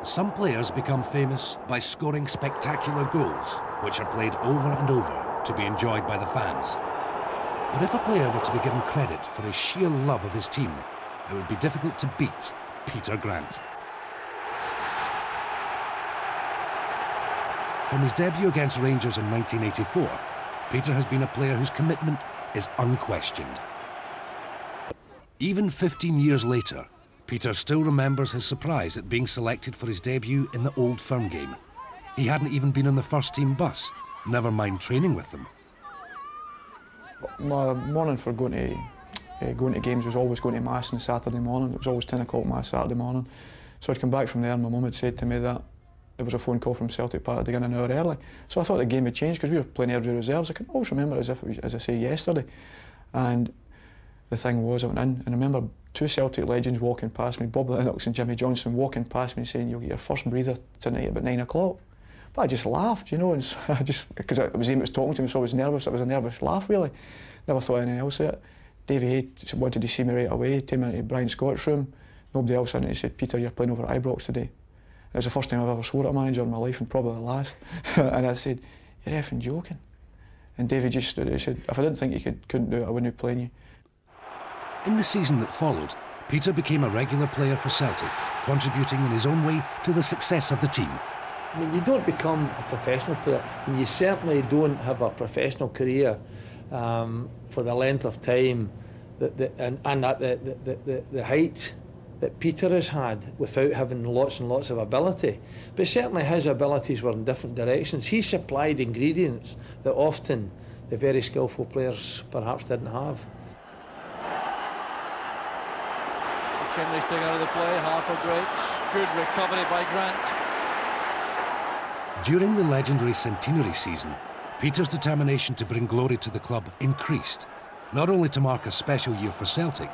Some players become famous by scoring spectacular goals, which are played over and over to be enjoyed by the fans. But if a player were to be given credit for his sheer love of his team, it would be difficult to beat Peter Grant. From his debut against Rangers in 1984, Peter has been a player whose commitment is unquestioned. Even 15 years later, Peter still remembers his surprise at being selected for his debut in the Old Firm game. He hadn't even been on the first team bus, never mind training with them. My morning for going to games was always going to Mass on Saturday morning. It was always 10 o'clock Mass Saturday morning. So I'd come back from there and my mum had said to me that there was a phone call from Celtic Park to get an hour early. So I thought the game had changed because we were playing every reserves. I can always remember it as if it was, as I say, yesterday. And the thing was, I went in and I remember two Celtic legends walking past me, Bob Lennox and Jimmy Johnson, walking past me saying, "You'll get your first breather tonight about 9 o'clock. But I just laughed, you know, and so I just, because it was him that was talking to me, so I was nervous. It was a nervous laugh, really. Never thought anything else of it. Davy Hay wanted to see me right away, took me into Brian Scott's room. Nobody else in it. He said, "Peter, you're playing over at Ibrox today." It was the first time I've ever swore at a manager in my life, and probably the last. And I said, "You're effing joking." And Davy just stood there and said, "If I didn't think you couldn't do it, I wouldn't be playing you." In the season that followed, Peter became a regular player for Celtic, contributing in his own way to the success of the team. I mean, you don't become a professional player, and you certainly don't have a professional career for the length of time and at the height that Peter has had without having lots and lots of ability. But certainly his abilities were in different directions. He supplied ingredients that often the very skillful players perhaps didn't have. Kinley's taken out of the play, Harper breaks, good recovery by Grant. During the legendary centenary season, Peter's determination to bring glory to the club increased, not only to mark a special year for Celtic,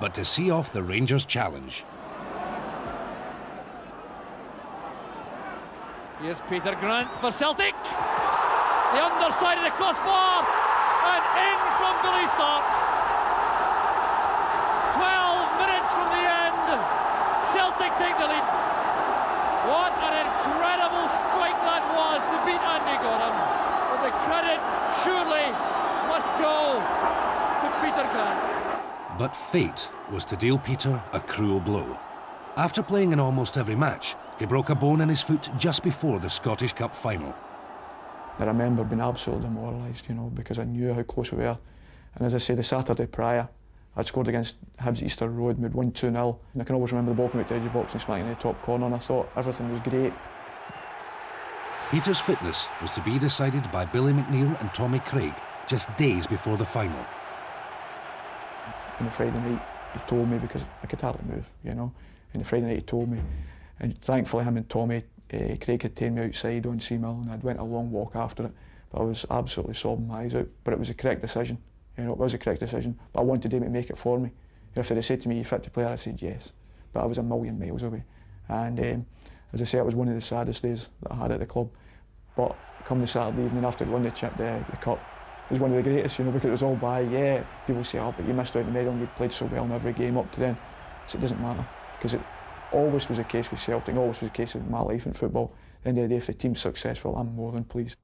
but to see off the Rangers challenge. Here's Peter Grant for Celtic. The underside of the crossbar, and in from Billy Stark. 12 minutes from the end, Celtic take the lead. What an incredible strike that was to beat Andy Gorham. But the credit surely must go to Peter Grant. But fate was to deal Peter a cruel blow. After playing in almost every match, he broke a bone in his foot just before the Scottish Cup final. I remember being absolutely demoralised, you know, because I knew how close we were. And as I say, the Saturday prior, I'd scored against Hibs at Easter Road, we'd won 2-0. And I can always remember the ball coming out to the edge of the box and smacking in the top corner, and I thought everything was great. Peter's fitness was to be decided by Billy McNeill and Tommy Craig just days before the final. On the Friday night, he told me, because I could hardly move, you know. And the Friday night he told me, and thankfully him and Tommy, Craig had taken me outside on Seamill, and I'd went a long walk after it. But I was absolutely sobbing my eyes out. But it was the correct decision. You know, it was a correct decision, but I wanted him to make it for me. If they'd have said to me, "You fit to play?" I said yes, but I was a million miles away. And as I say, it was one of the saddest days that I had at the club. But come the Saturday evening after winning the cup, it was one of the greatest, you know, because it was all by, yeah, people say, "Oh, but you missed out on the medal and you'd played so well in every game up to then." So it doesn't matter, because it always was the case with Celtic, always was the case in my life in football. At the end of the day, if the team's successful, I'm more than pleased.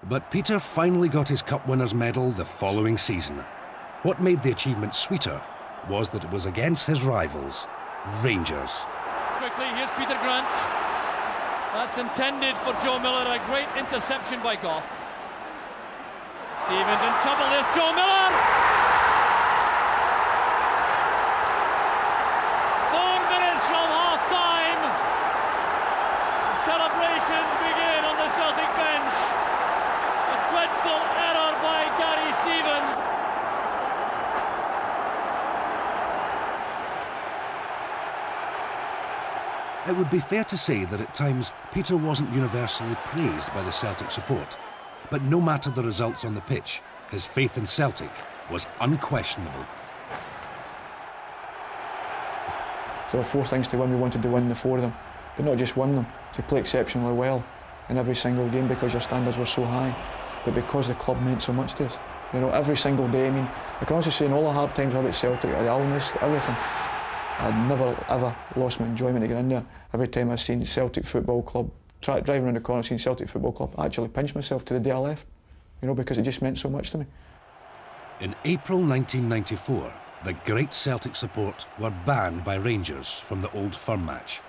But Peter finally got his Cup winners' medal the following season. What made the achievement sweeter was that it was against his rivals, Rangers. Quickly, here's Peter Grant. That's intended for Joe Miller, a great interception by Gough. Stevens in trouble, there's Joe Miller! 4 minutes from half-time. The celebrations begin on the Celtic bench. A dreadful error by Gary Stevens. It would be fair to say that at times Peter wasn't universally praised by the Celtic support. But no matter the results on the pitch, his faith in Celtic was unquestionable. There were 4 things to win. We wanted to win the 4 of them, but not just win them, to play exceptionally well in every single game because your standards were so high, but because the club meant so much to us. You know, every single day, I mean, I can honestly say in all the hard times I had at Celtic, the illness, everything, I'd never ever lost my enjoyment to get in there. Every time I seen Celtic Football Club, driving around the corner, seeing Celtic Football Club, I actually pinched myself to the day I left, you know, because it just meant so much to me. In April 1994, the great Celtic support were banned by Rangers from the Old Firm match.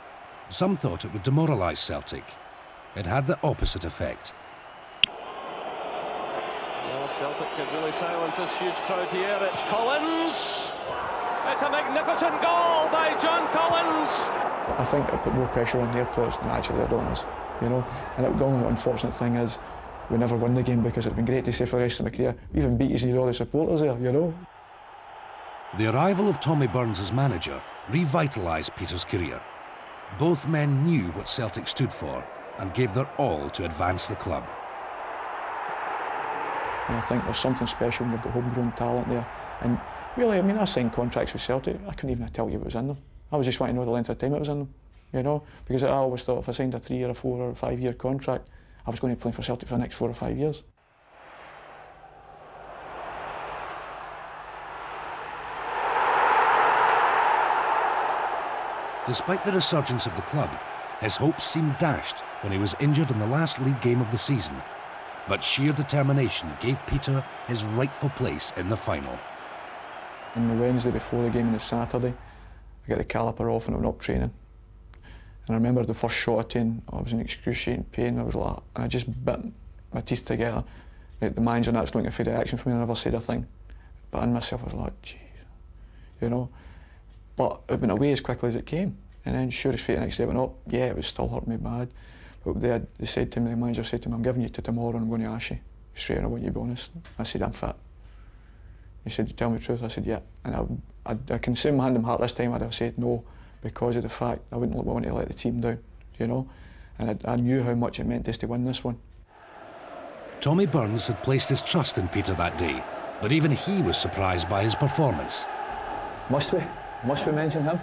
Some thought it would demoralise Celtic. It had the opposite effect. Well, Celtic could really silence this huge crowd here. It's Collins! It's a magnificent goal by John Collins! I think it put more pressure on their players than actually it on us, you know. And the only unfortunate thing is we never won the game, because it'd been great to say for the rest of my career, we even beat us and all the supporters there, you know. The arrival of Tommy Burns as manager revitalised Peter's career. Both men knew what Celtic stood for and gave their all to advance the club. And I think there's something special when you've got homegrown talent there. And really, I mean, I signed contracts with Celtic, I couldn't even tell you what was in them. I was just wanting to know the length of time it was in them, you know, because I always thought if I signed a 3 or a 4 or 5 year contract, I was going to play for Celtic for the next 4 or 5 years. Despite the resurgence of the club, his hopes seemed dashed when he was injured in the last league game of the season. But sheer determination gave Peter his rightful place in the final. On the Wednesday before the game on the Saturday, I got the caliper off and I went up training. And I remember the first shot I taken, I was in excruciating pain, I was like, and I just bit my teeth together. The manager that's looking for the action from me, I never said a thing. But in myself I was like, geez, you know. But it went away as quickly as it came. And then sure as fate the next day it went up, yeah, it was still hurting me bad. But they said to me, the manager said to me, I'm giving you to tomorrow and I'm going to ask you straight, and I want you to be honest. I said, I'm fit. He said, you tell me the truth? I said, yeah. And I can say my hand on my heart this time I'd have said no, because of the fact I wouldn't want to let the team down, you know. And I knew how much it meant just to win this one. Tommy Burns had placed his trust in Peter that day, but even he was surprised by his performance. Must we mention him?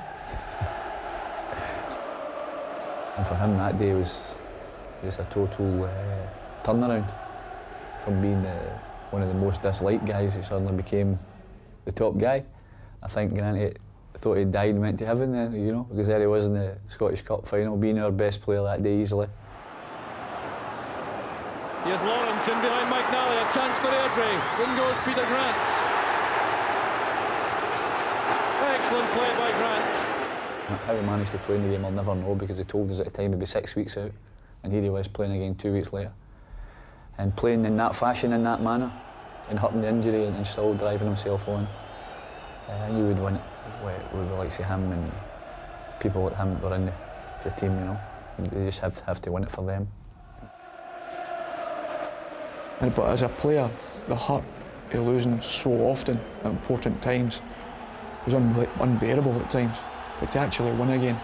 And for him that day was just a total turnaround. From being one of the most disliked guys, he suddenly became the top guy. I think granted, I thought he died and went to heaven then, you know, because there he was in the Scottish Cup final, being our best player that day easily. Here's Lawrence in behind Mike Nally, a chance for Airdrie. In goes Peter Grant. Excellent play by Grant. How he managed to play in the game I'll never know, because he told us at the time he'd be 6 weeks out, and here he was playing again 2 weeks later. And playing in that fashion, in that manner, and hurting the injury and still driving himself on. I knew we'd win it with the likes of him and people like him that were in the team, you know. They just have to win it for them. But as a player, the hurt of losing so often at important times was unbearable at times. But to actually win again,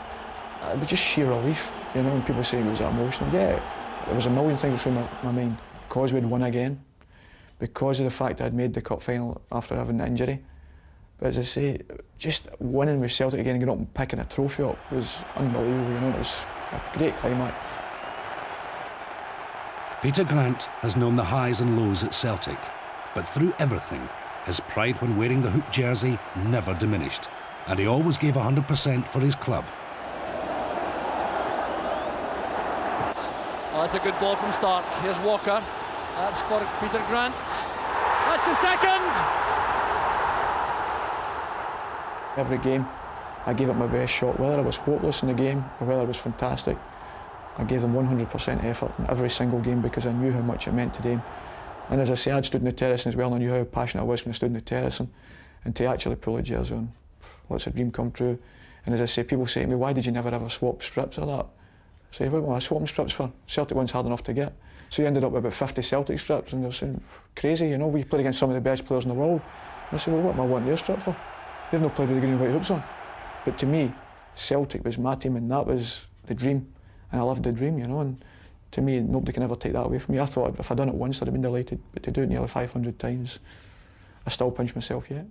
it was just sheer relief, you know. When people say, was that emotional? Yeah, there was a million things through my mind. Because we'd won again, because of the fact I'd made the cup final after having the injury. But as I say, just winning with Celtic again and getting up and picking a trophy up was unbelievable, you know. It was a great climax. Peter Grant has known the highs and lows at Celtic, but through everything, his pride when wearing the Hook jersey never diminished, and he always gave 100% for his club. Oh, that's a good ball from Stark. Here's Walker. That's for Peter Grant. That's the second! Every game, I gave it my best shot, whether I was hopeless in the game or whether I was fantastic. I gave them 100% effort in every single game, because I knew how much it meant to them. And as I say, I'd stood in the terrace as well, and I knew how passionate I was when I stood in the terrace, and to actually pull a jersey on, well, it's a dream come true. And as I say, people say to me, why did you never ever swap strips or that? I say, well, I swapped strips for Celtic one's hard enough to get. So you ended up with about 50 Celtic strips, and they're saying, crazy, you know, we played against some of the best players in the world. And I said, well, what am I wanting your strip for? They've not played with the green and white hoops on. But to me, Celtic was my team, and that was the dream. And I loved the dream, you know, and to me, nobody can ever take that away from me. I thought if I'd done it once, I'd have been delighted, but to do it nearly 500 times, I still pinch myself yet.